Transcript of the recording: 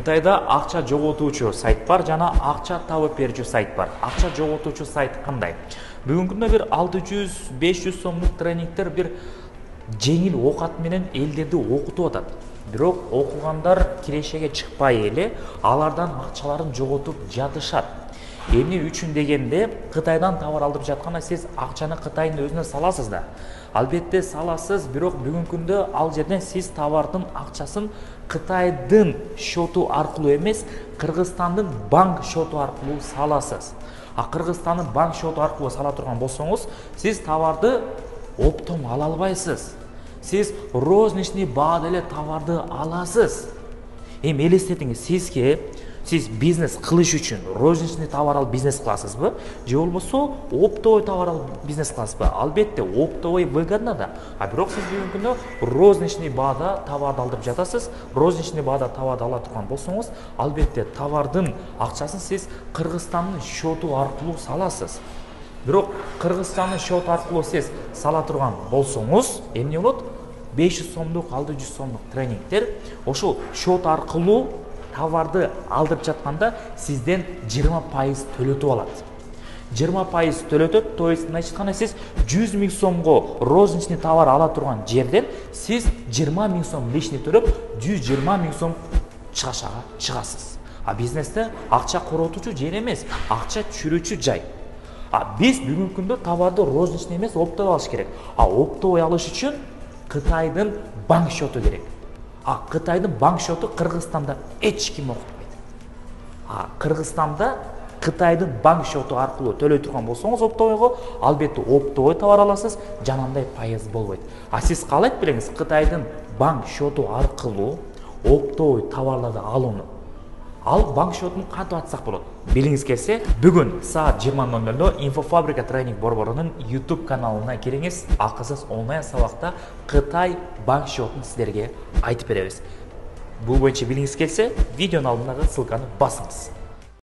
Кытайда акча жоготуучу сайт бар жана акча табып берүүчү сайт бар. Акча жоготуучу сайт кандай? Бүгүнкү күндө бир 600-500 сомдук тренингтер бир жеңил оокат менен элдерди окутуп атат. Бирок окугандар кирешеге чыкпай эле алардан акчаларын жоготуп жатышат. Эмне үчүн дегенде, Кытайдан товар алдырып жатканда сиз акчаны Кытайдын өзүнө саласыз да. Албетте саласыз, бирок бүгүнкү күндө ал жерден сиз товардын акчасын Кытайдын счету аркылуу эмес, Кыргызстандын банк счету аркылуу саласыз. А Кыргызстандын банк счету аркылуу сала турган болсоңуз, сиз товарды оптом ала албайсыз. Сиз розничный баада эле товарды аласыз. Эми элестетиңиз, сиз бизнес кылыш үчүн розничный товар алып бизнес кыласызбы? Же болбосо оптовый товар алып бизнес кыласызбы? Албетте, оптовый выгодно да. А бирок сиз бүгүнкү күндө розничный баада товарды алдырып жатасыз. Розничный баада товарды ала турган болсоңуз, албетте товардын акчасын сиз Кыргызстандын счету аркылуу саласыз. Бирок Кыргызстандын счету аркылуу сиз сала турган болсоңуз, эмне болот? 500 сомдук, 600 сомдук тренингтер ошол счет аркылуу товарды алдырып жатканда сизден 20% төлөтүп алат. 20% төлөтөт, то есть мындайча айтканда сиз 100 000 сомго розничный товар ала турган жерден сиз 20 000 сом лишний төлөп 120 000 сом чыгасыз. А бизнесте акча коротуучу жер эмес, акча чүрүүчү жай. А биз бүгүнкү күндө товарды розничный эмес, оптовый алыш керек. А оптовый алыш үчүн Кытайдын банк счету керек. А Кытайдын банк счету Кыргызстанда эч ким окутпайт. А Кыргызстанда Кытайдын банк счету аркылуу төлөй турган болсоңуз оптовойго, албетте оптовой товар аласыз, жанагындай пайыз болбойт. А сиз каалайт белеңиз, Кытайдын банк счету аркылуу оптовой товарларды алууну. Ал банк счетун кантип ачсак болот? Билиңиз келсе, бүгүн саат 20:00 Инфофабрика тренинг борборунун YouTube каналына кириңиз. Акысыз онлайн сабакта Кытай банк счетун сиздерге айтып беребиз. Бул боюнча билиңиз келсе, видеонун алдындагы ссылканы басыңыз.